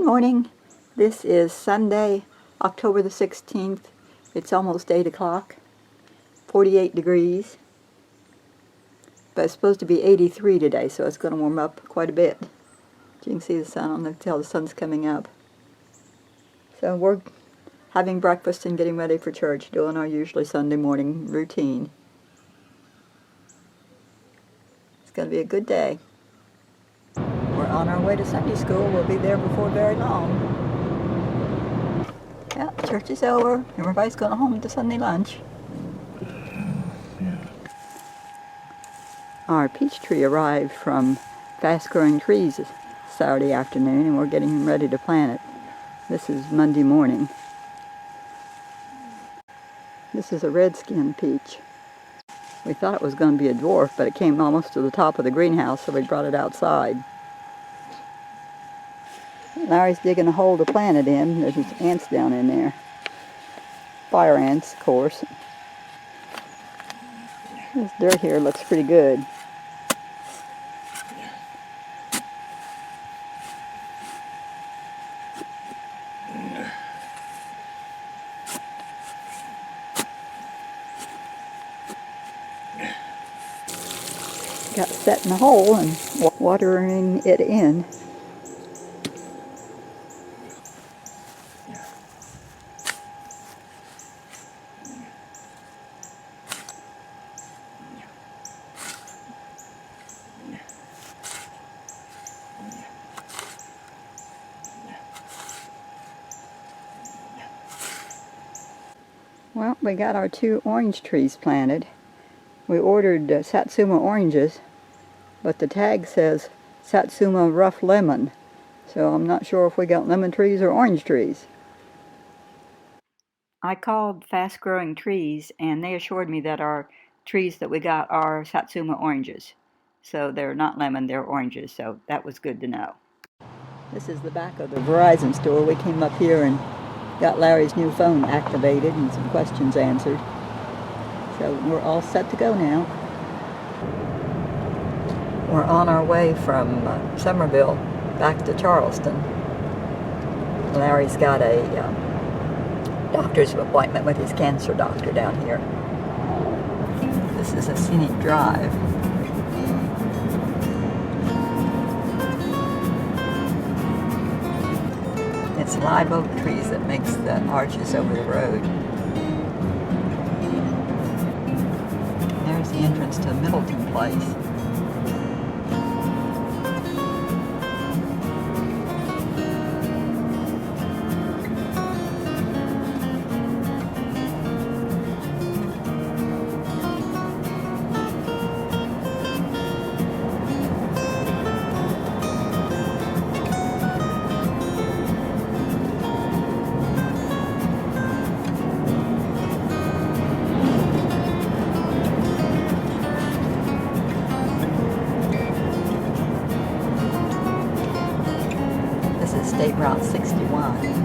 Good morning. This is Sunday, October the 16th. It's almost 8 o'clock, 48 degrees. But it's supposed to be 83 today, so it's going to warm up quite a bit. You can see the sun, I don't know, tell the sun's coming up. So we're having breakfast and getting ready for church, doing our usually Sunday morning routine. It's going to be a good day. We're on our way to Sunday school. We'll be there before very long. Yeah, church is over. Everybody's going home to Sunday lunch. Our peach tree arrived from Fast Growing Trees Saturday afternoon, and we're getting ready to plant it. This is Monday morning. This is a red-skin peach. We thought it was going to be a dwarf, but it came almost to the top of the greenhouse, so we brought it outside. Larry's digging a hole to plant it in. There's just ants down in there. Fire ants, of course. This dirt here looks pretty good. Got set in the hole and watering it in. Well, we got our 2 orange trees planted. We ordered Satsuma oranges, but the tag says Satsuma rough lemon, so I'm not sure if we got lemon trees or orange trees. I called Fast Growing Trees, and they assured me that our trees that we got are Satsuma oranges. So they're not lemon, they're oranges, so that was good to know. This is the back of the Verizon store. We came up here and got Larry's new phone activated and some questions answered. So we're all set to go now. We're on our way from Summerville back to Charleston. Larry's got a doctor's appointment with his cancer doctor down here. This is a scenic drive. It's live oak trees that makes the arches over the road. There's the entrance to Middleton Place. State Route 61.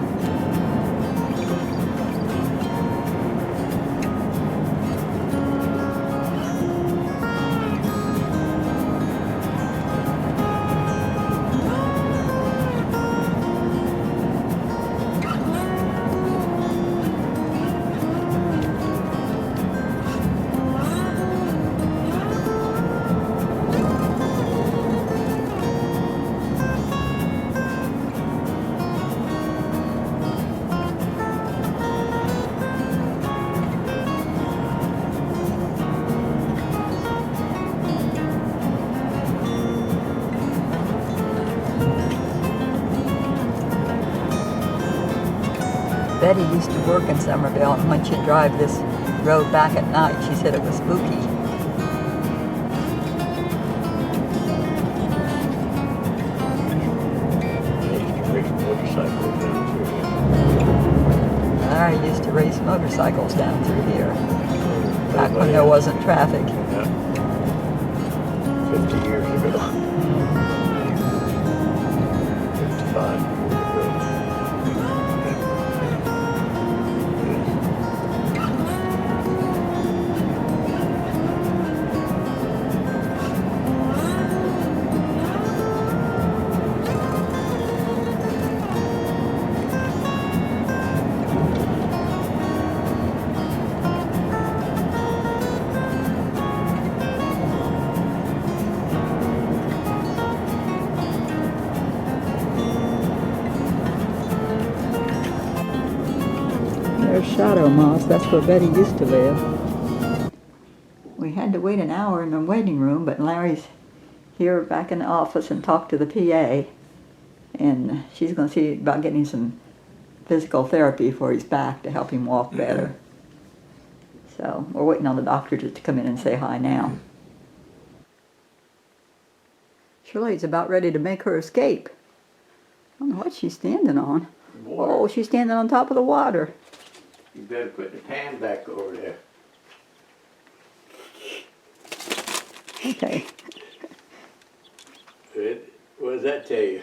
Betty used to work in Summerville, and when she'd drive this road back at night, she said it was spooky. I used to race motorcycles down through here, back when there wasn't traffic. Yeah. 50 years ago. 55 years ago. There's shadow moss. That's where Betty used to live. We had to wait an hour in the waiting room, but Larry's here back in the office and talked to the PA. And she's going to see about getting some physical therapy for his back to help him walk better. So we're waiting on the doctor to come in and say hi now. Shirley's about ready to make her escape. I don't know what she's standing on. Water. Oh, she's standing on top of the water. You better put the pan back over there. Okay. What does that tell you?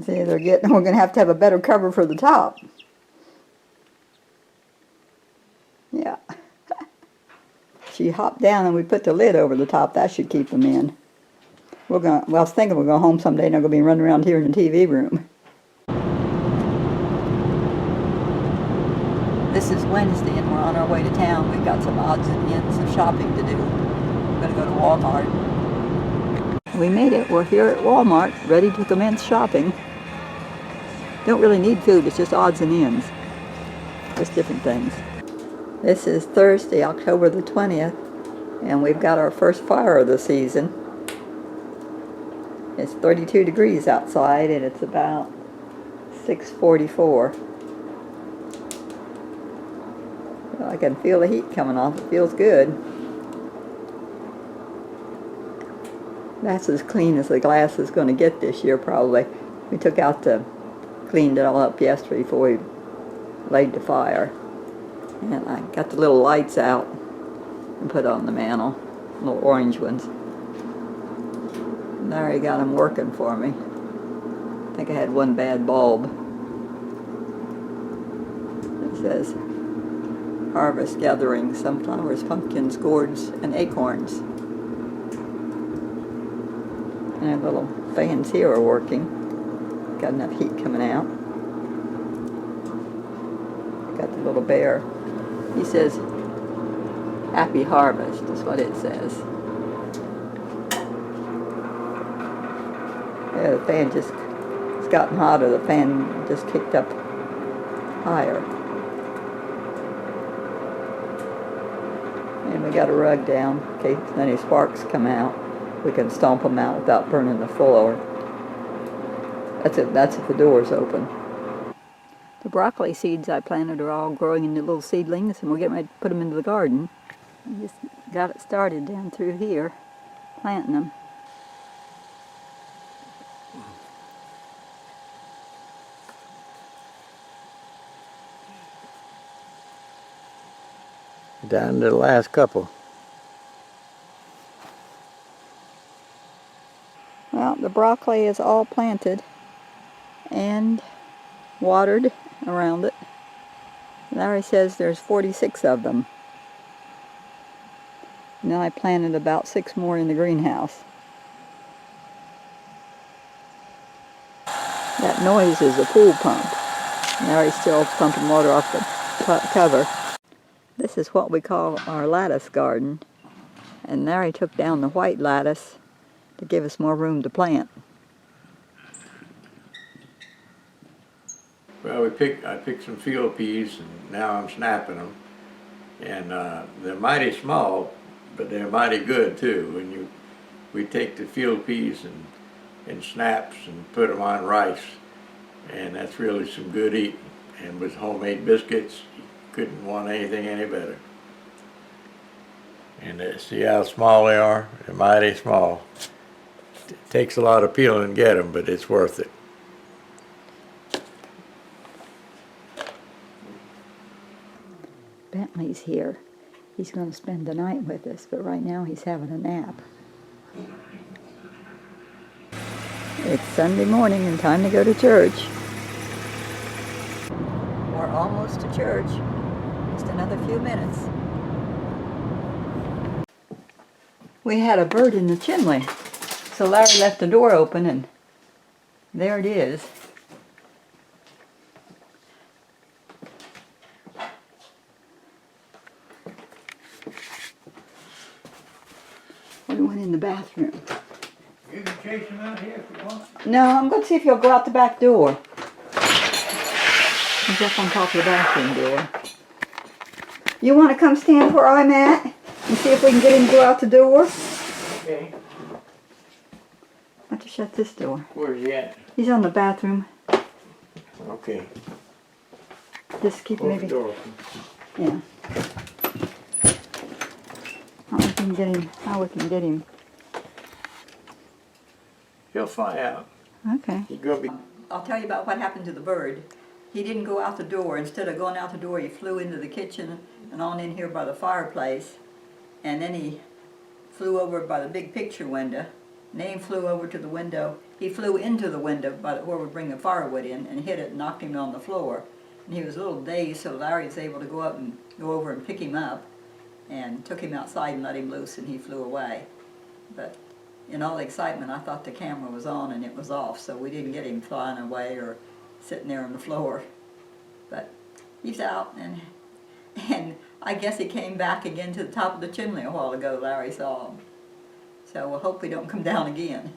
See, we're going to have a better cover for the top. Yeah. She hopped down and we put the lid over the top. That should keep them in. Well, I was thinking we'll go home someday and they're going to be running around here in the TV room. This is Wednesday and we're on our way to town. We've got some odds and ends of shopping to do. We're going to go to Walmart. We made it. We're here at Walmart, ready to commence shopping. Don't really need food, it's just odds and ends. Just different things. This is Thursday, October the 20th, and we've got our first fire of the season. It's 32 degrees outside and it's about 6:44. Well, I can feel the heat coming off. It feels good. That's as clean as the glass is going to get this year, probably. We took out cleaned it all up yesterday before we laid the fire. And I got the little lights out and put on the mantle, little orange ones. And Larry got them working for me. I think I had one bad bulb. It says, harvest gathering, sunflowers, pumpkins, gourds, and acorns. And our little fans here are working. Got enough heat coming out. Got the little bear. He says, happy harvest is what it says. Yeah, the fan it's gotten hotter. The fan just kicked up higher. And we got a rug down in case any sparks come out. We can stomp them out without burning the floor. That's if the door's open. The broccoli seeds I planted are all growing into little seedlings, and we're getting ready to put them into the garden. We just got it started down through here, planting them. Down to the last couple. Well, the broccoli is all planted and watered around it. Larry says there's 46 of them. And then I planted about 6 more in the greenhouse. That noise is a pool pump. Larry's still pumping water off the cover. This is what we call our lattice garden. And Larry took down the white lattice to give us more room to plant. Well, I picked some field peas and now I'm snapping them. And they're mighty small, but they're mighty good too. We take the field peas and snaps and put them on rice. And that's really some good eating. And with homemade biscuits, you couldn't want anything any better. And see how small they are? They're mighty small. It takes a lot of peeling to get them, but it's worth it. Bentley's here. He's going to spend the night with us, but right now he's having a nap. It's Sunday morning and time to go to church. We're almost to church. Just another few minutes. We had a bird in the chimney, so Larry left the door open and there it is. We went in the bathroom. You can chase him out here if you want. No, I'm going to see if he'll go out the back door. He's up on top of the bathroom door. You want to come stand where I'm at and see if we can get him to go out the door? Okay. I have to shut this door. Where's he at? He's on the bathroom. Okay. Just keep Close maybe. the door. Yeah. How we can get him. How we can get him. He'll fly out. Okay. He's gonna be. I'll tell you about what happened to the bird. He didn't go out the door. Instead of going out the door, he flew into the kitchen and on in here by the fireplace. And then he flew over by the big picture window. And then he flew over to the window. He flew into the window by where we bring the firewood in and hit it and knocked him on the floor. And he was a little dazed, so Larry was able to go up and go over and pick him up and took him outside and let him loose, and he flew away. But in all the excitement, I thought the camera was on and it was off, so we didn't get him flying away or sitting there on the floor. But he's out, and I guess he came back again to the top of the chimney a while ago. Larry saw him. So we'll hope we don't come down again.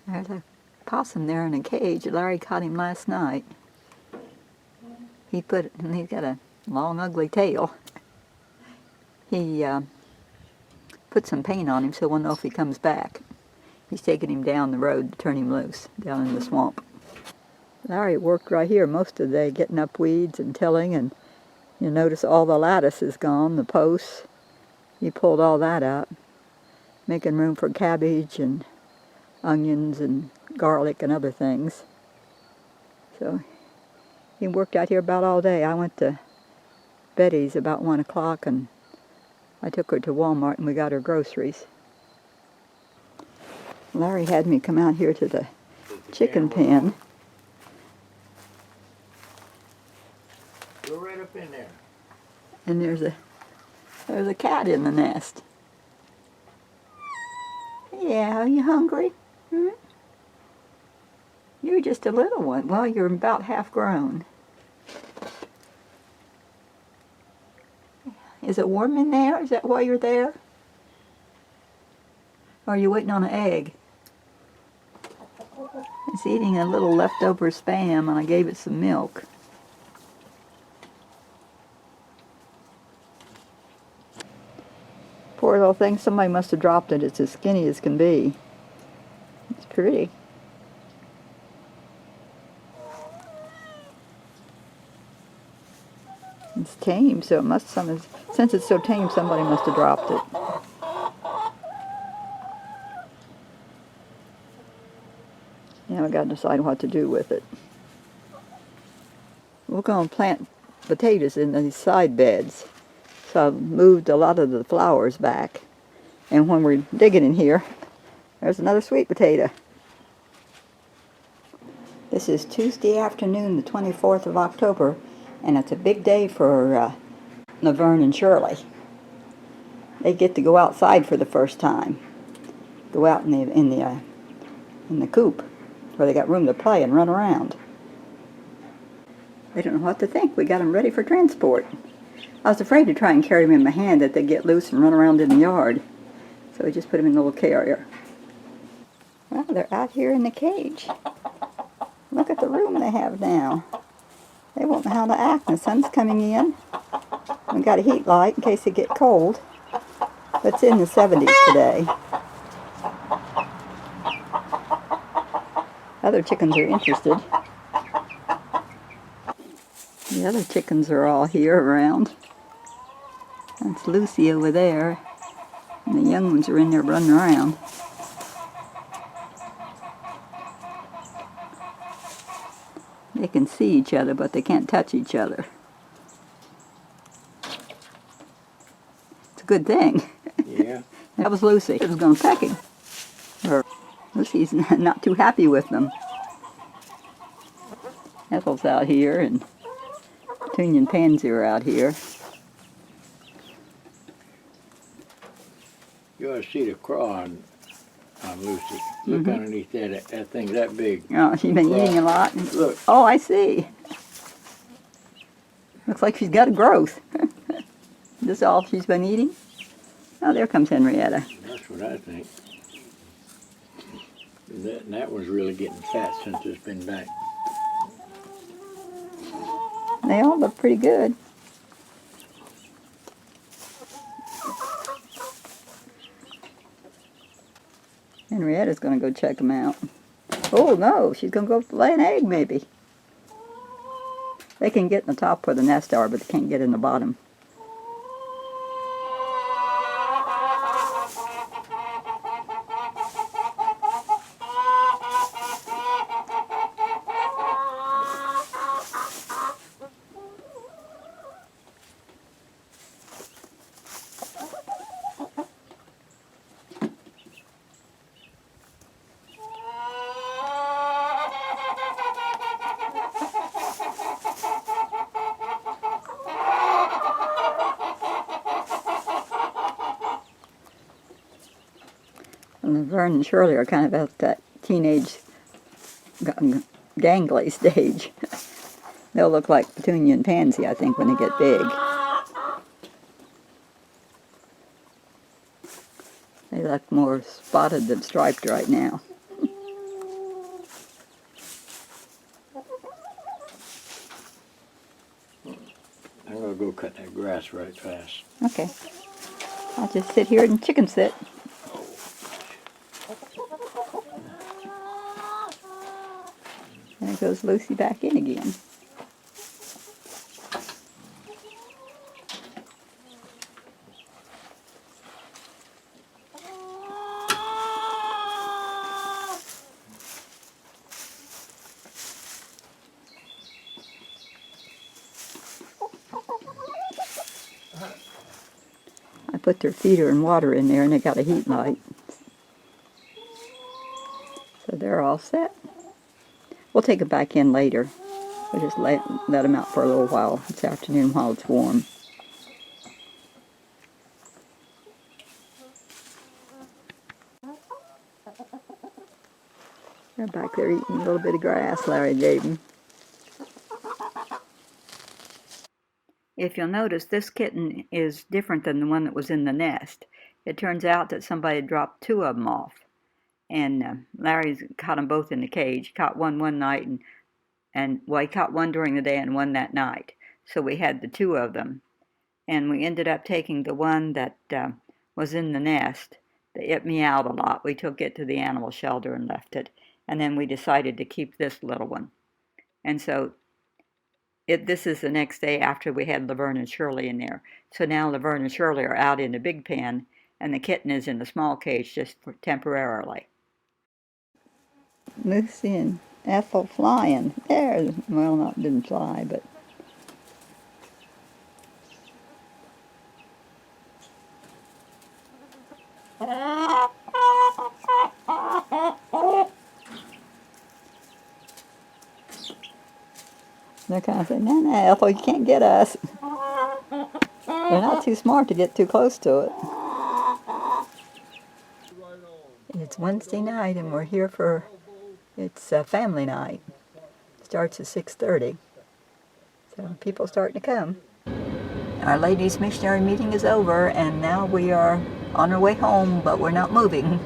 There's a possum there in a cage. Larry caught him last night. He's got a long, ugly tail. He put some paint on him so we'll know if he comes back. He's taking him down the road to turn him loose, down in the swamp. Larry worked right here most of the day, getting up weeds and tilling, and you notice all the lattice is gone, the posts. He pulled all that up, making room for cabbage and onions and garlic and other things. So he worked out here about all day. I went to Betty's about 1 o'clock and I took her to Walmart and we got her groceries. Larry had me come out here to the chicken pen. Go right up in there. And there's a cat in the nest. Yeah, are you hungry? Hmm? You're just a little one. Well, you're about half grown. Is it warm in there? Is that why you're there? Or are you waiting on an egg? It's eating a little leftover Spam, and I gave it some milk. Poor little thing, somebody must have dropped it. It's as skinny as can be. It's pretty. It's tame, so it must, since it's so tame, somebody must have dropped it. Now we got to decide what to do with it. We're going to plant potatoes in these side beds. So I've moved a lot of the flowers back. And when we're digging in here, there's another sweet potato. This is Tuesday afternoon, the 24th of October, and it's a big day for Laverne and Shirley. They get to go outside for the first time. Go out in the coop, where they got room to play and run around. They don't know what to think. We got them ready for transport. I was afraid to try and carry them in my hand, that they'd get loose and run around in the yard. So we just put them in a little carrier. Well, they're out here in the cage. Look at the room they have now. They won't know how to act. The sun's coming in. We've got a heat light in case they get cold. But it's in the 70s today. Other chickens are interested. The other chickens are all here around. That's Lucy over there. And the young ones are in there running around. They can see each other, but they can't touch each other. It's a good thing. Yeah. That was Lucy. She was going to peck him. Lucy's not too happy with them. Ethel's out here, and Petunia and Pansy are out here. You ought to see the craw on Lucy. Look underneath that. That thing's that big. Oh, she's been eating a lot. Look. Oh, I see. Looks like she's got a growth. This is all she's been eating? Oh, there comes Henrietta. That's what I think. That one's really getting fat since it's been back. They all look pretty good. Henrietta's going to go check them out. Oh no, she's going to go lay an egg maybe. They can get in the top where the nest are, but they can't get in the bottom. And Laverne and Shirley are kind of at that teenage gangly stage. They'll look like petunia and pansy, I think, when they get big. They look more spotted than striped right now. I'm going to go cut that grass right fast. Okay. I'll just sit here and chicken sit. There goes Lucy back in again. I put their feeder and water in there and they got a heat light. So they're all set. We'll take them back in later. We'll just let them out for a little while this afternoon while it's warm. They're back there eating a little bit of grass Larry gave them. If you'll notice, this kitten is different than the one that was in the nest. It turns out that somebody dropped two of them off. And Larry's caught them both in the cage. He caught one night, and he caught one during the day and one that night. So we had the two of them. And we ended up taking the one that was in the nest. It meowed a lot. We took it to the animal shelter and left it. And then we decided to keep this little one. And so this is the next day after we had Laverne and Shirley in there. So now Laverne and Shirley are out in the big pen, and the kitten is in the small cage just temporarily. Lucy and Ethel flying. There, well, didn't fly, but they're kind of saying, no, Ethel, you can't get us. They're not too smart to get too close to it. It's Wednesday night and we're here for, it's family night. Starts at 6:30. So people starting to come. Our ladies' missionary meeting is over and now we are on our way home, but we're not moving.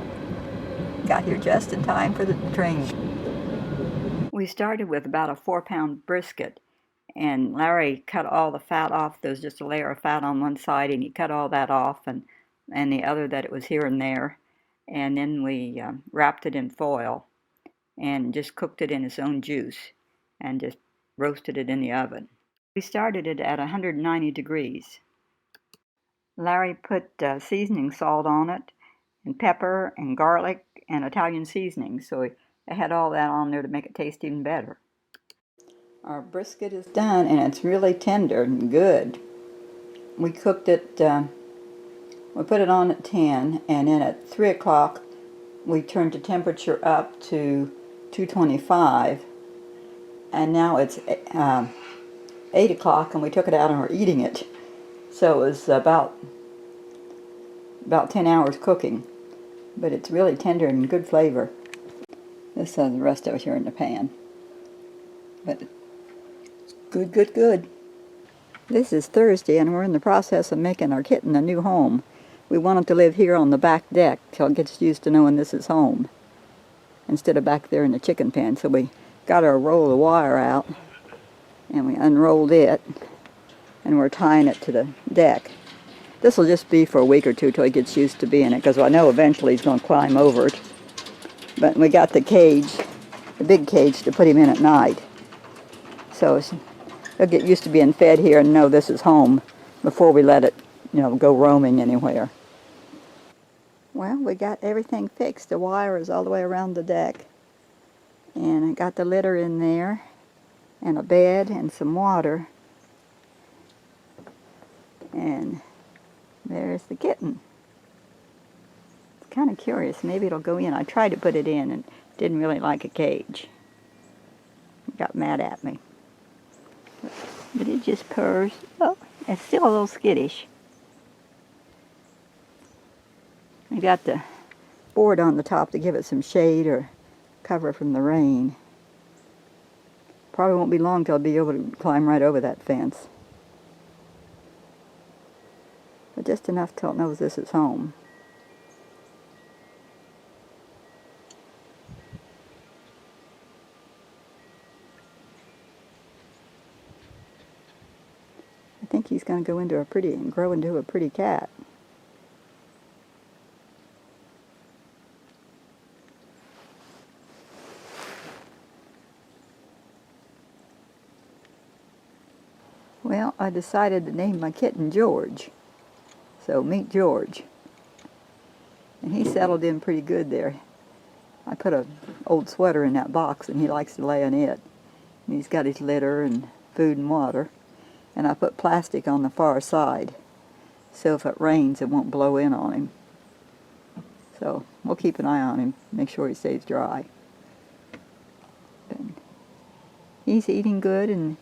Got here just in time for the train. We started with about a 4-pound brisket, and Larry cut all the fat off. There was just a layer of fat on one side, and he cut all that off, and the other that it was here and there. And then we wrapped it in foil and just cooked it in its own juice and just roasted it in the oven. We started it at 190 degrees. Larry put seasoning salt on it, and pepper and garlic and Italian seasoning, so I had all that on there to make it taste even better. Our brisket is done and it's really tender and good. We cooked it, we put it on at 10, and then at 3 o'clock we turned the temperature up to 225, and now it's 8 o'clock and we took it out and we're eating it. So it was about 10 hours cooking, but it's really tender and good flavor. This has the rest of it here in the pan, but it's good, good, good. This is Thursday and we're in the process of making our kitten a new home. We want it to live here on the back deck till it gets used to knowing this is home, instead of back there in the chicken pen. So we got our roll of wire out and we unrolled it, and we're tying it to the deck. This will just be for a week or two till he gets used to being it, because I know eventually he's going to climb over it. But we got the cage, the big cage, to put him in at night. So he'll get used to being fed here and know this is home before we let it, go roaming anywhere. Well, we got everything fixed. The wire is all the way around the deck. And I got the litter in there, and a bed, and some water. And there's the kitten. It's kind of curious. Maybe it'll go in. I tried to put it in and didn't really like a cage. It got mad at me. But it just purrs. Oh, it's still a little skittish. I got the board on the top to give it some shade or cover from the rain. Probably won't be long till I'll be able to climb right over that fence. But just enough till it knows this is home. I think he's going to go into grow into a pretty cat. Well, I decided to name my kitten George. So meet George. And he settled in pretty good there. I put an old sweater in that box and he likes to lay in it. And he's got his litter and food and water. And I put plastic on the far side, so if it rains it won't blow in on him. So we'll keep an eye on him, make sure he stays dry. But he's eating good and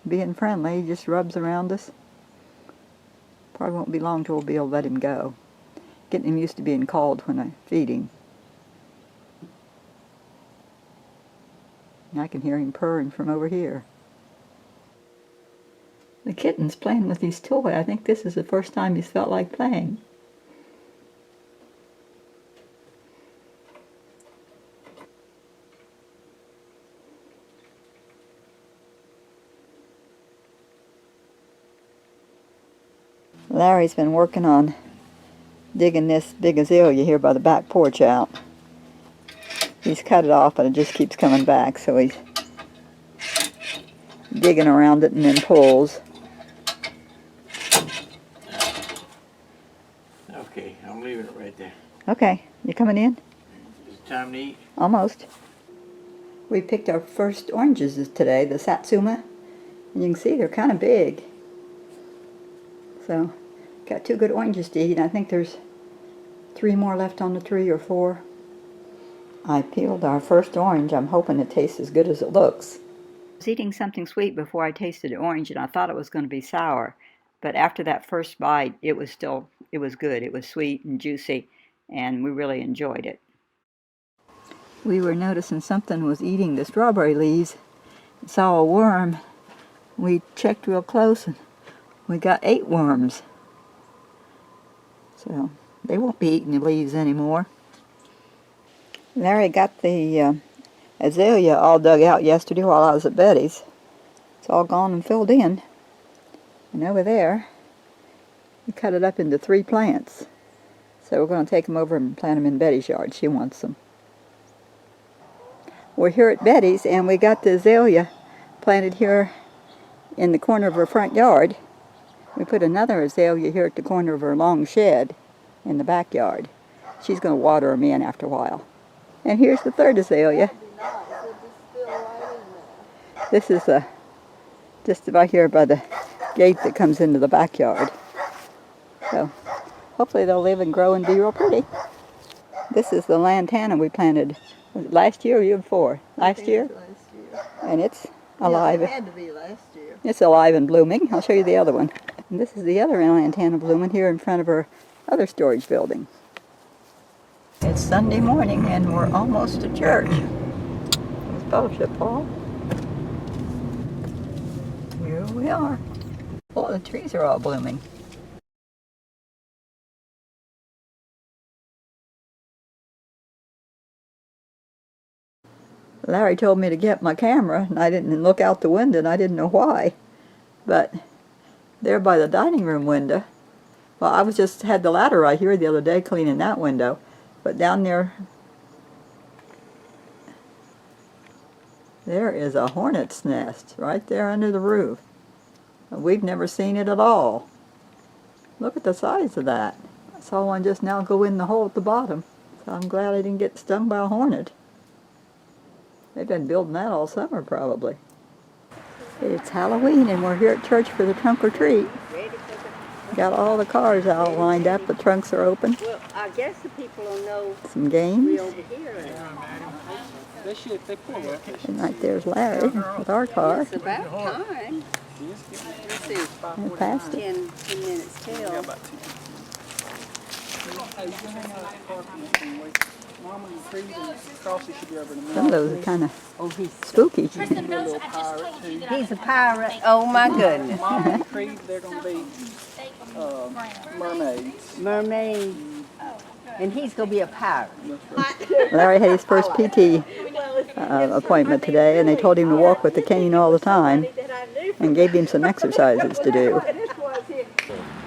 being friendly. He just rubs around us. Probably won't be long till we'll be able to let him go. Getting him used to being called when I feed him. And I can hear him purring from over here. The kitten's playing with his toy. I think this is the first time he's felt like playing. Larry's been working on digging this big azalea here by the back porch out. He's cut it off, but it just keeps coming back, so he's digging around it and then pulls. Okay, I'm leaving it right there. Okay, you coming in? Is it time to eat? Almost. We picked our first oranges today, the satsuma, and you can see they're kind of big. So, got 2 good oranges to eat, and I think there's 3 more left on the tree, or 4. I peeled our first orange. I'm hoping it tastes as good as it looks. I was eating something sweet before I tasted the orange, and I thought it was going to be sour. But after that first bite, it was good. It was sweet and juicy, and we really enjoyed it. We were noticing something was eating the strawberry leaves. Saw a worm. We checked real close, and we got 8 worms. So they won't be eating the leaves anymore. Larry got the azalea all dug out yesterday while I was at Betty's. It's all gone and filled in. And over there, we cut it up into 3 plants. So we're going to take them over and plant them in Betty's yard. She wants them. We're here at Betty's, and we got the azalea planted here in the corner of her front yard. We put another azalea here at the corner of her long shed in the backyard. She's going to water them in after a while. And here's the 3rd azalea. This is just about here by the gate that comes into the backyard. So hopefully they'll live and grow and be real pretty. This is the lantana we planted. Was it last year or year before? Last year? Last year. And it's alive. Yeah, it had to be last year. It's alive and blooming. I'll show you the other one. And this is the other lantana blooming here in front of our other storage building. It's Sunday morning and we're almost to church. It's fellowship hall. Here we are. Oh, the trees are all blooming. Larry told me to get my camera, and I didn't look out the window, and I didn't know why. But there by the dining room window, well, I was just had the ladder right here the other day cleaning that window, but down there is a hornet's nest right there under the roof. We've never seen it at all. Look at the size of that. I saw one just now go in the hole at the bottom, so I'm glad I didn't get stung by a hornet. They've been building that all summer probably. It's Halloween and we're here at church for the trunk or treat. Got all the cars out lined up, the trunks are open. Well, I guess the people will know Some games. we over here. And right there's Larry with our car. It's about time. Let's see. And past it. 10 minutes till. Some of those are kind of spooky. He's a pirate. Oh my goodness. They're going to be mermaids. Mermaid. And he's going to be a pirate. Larry had his first PT appointment today, and they told him to walk with the cane all the time and gave him some exercises to do.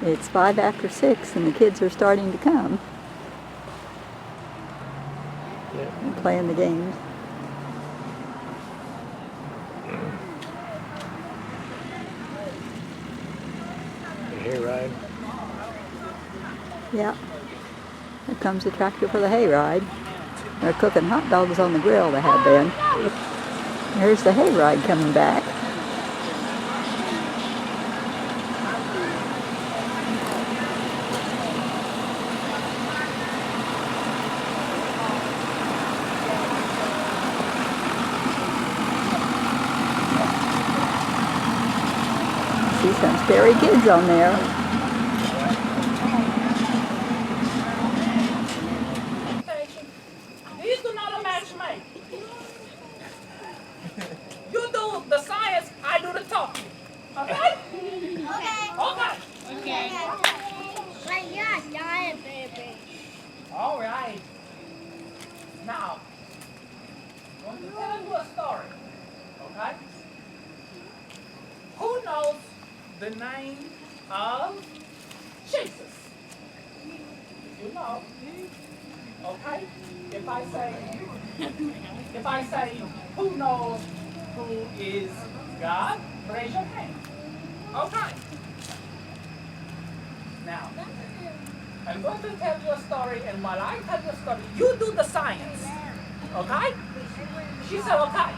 It's 5 after 6 and the kids are starting to come and playing the games. The hayride. Yeah. Here comes the tractor for the hayride. They're cooking hot dogs on the grill, they have been. There's the hayride coming back. See some scary kids on there. These do not match me. You do the science, I do the talking. Okay? Okay. Okay. Like you're a giant baby. All right. Now, I'm going to tell you a story. Okay? Who knows the name of Jesus? You know. Okay? If I say, who knows who is God, raise your hand. Okay. Now, I'm going to tell you a story, and while I tell you a story, you do the science. Okay? She said, okay.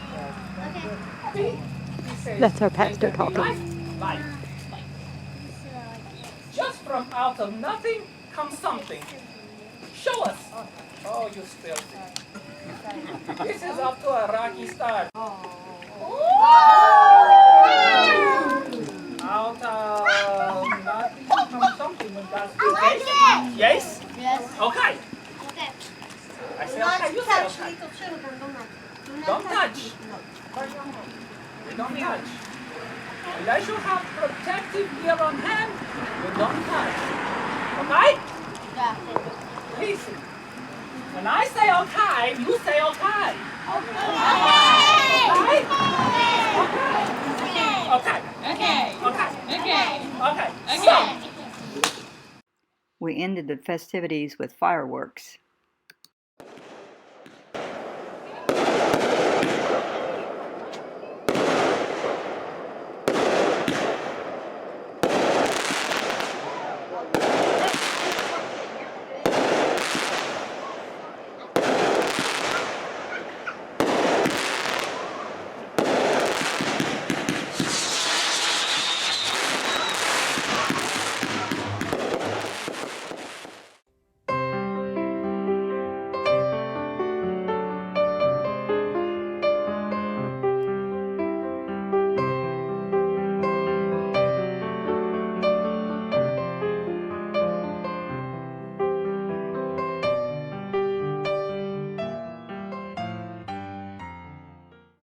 Okay. He says, That's our pastor talking. Life. Just from out of nothing comes something. Show us. Oh, you still see. This is up to a rocky start. Out of nothing comes something when God speaks. Yes? Yes? Okay. Okay. I say okay, you say okay. Don't touch. Don't touch. Unless you have protective gear on hand, you don't touch. Okay? Listen. When I say okay, you say okay. Okay. So. We ended the festivities with fireworks.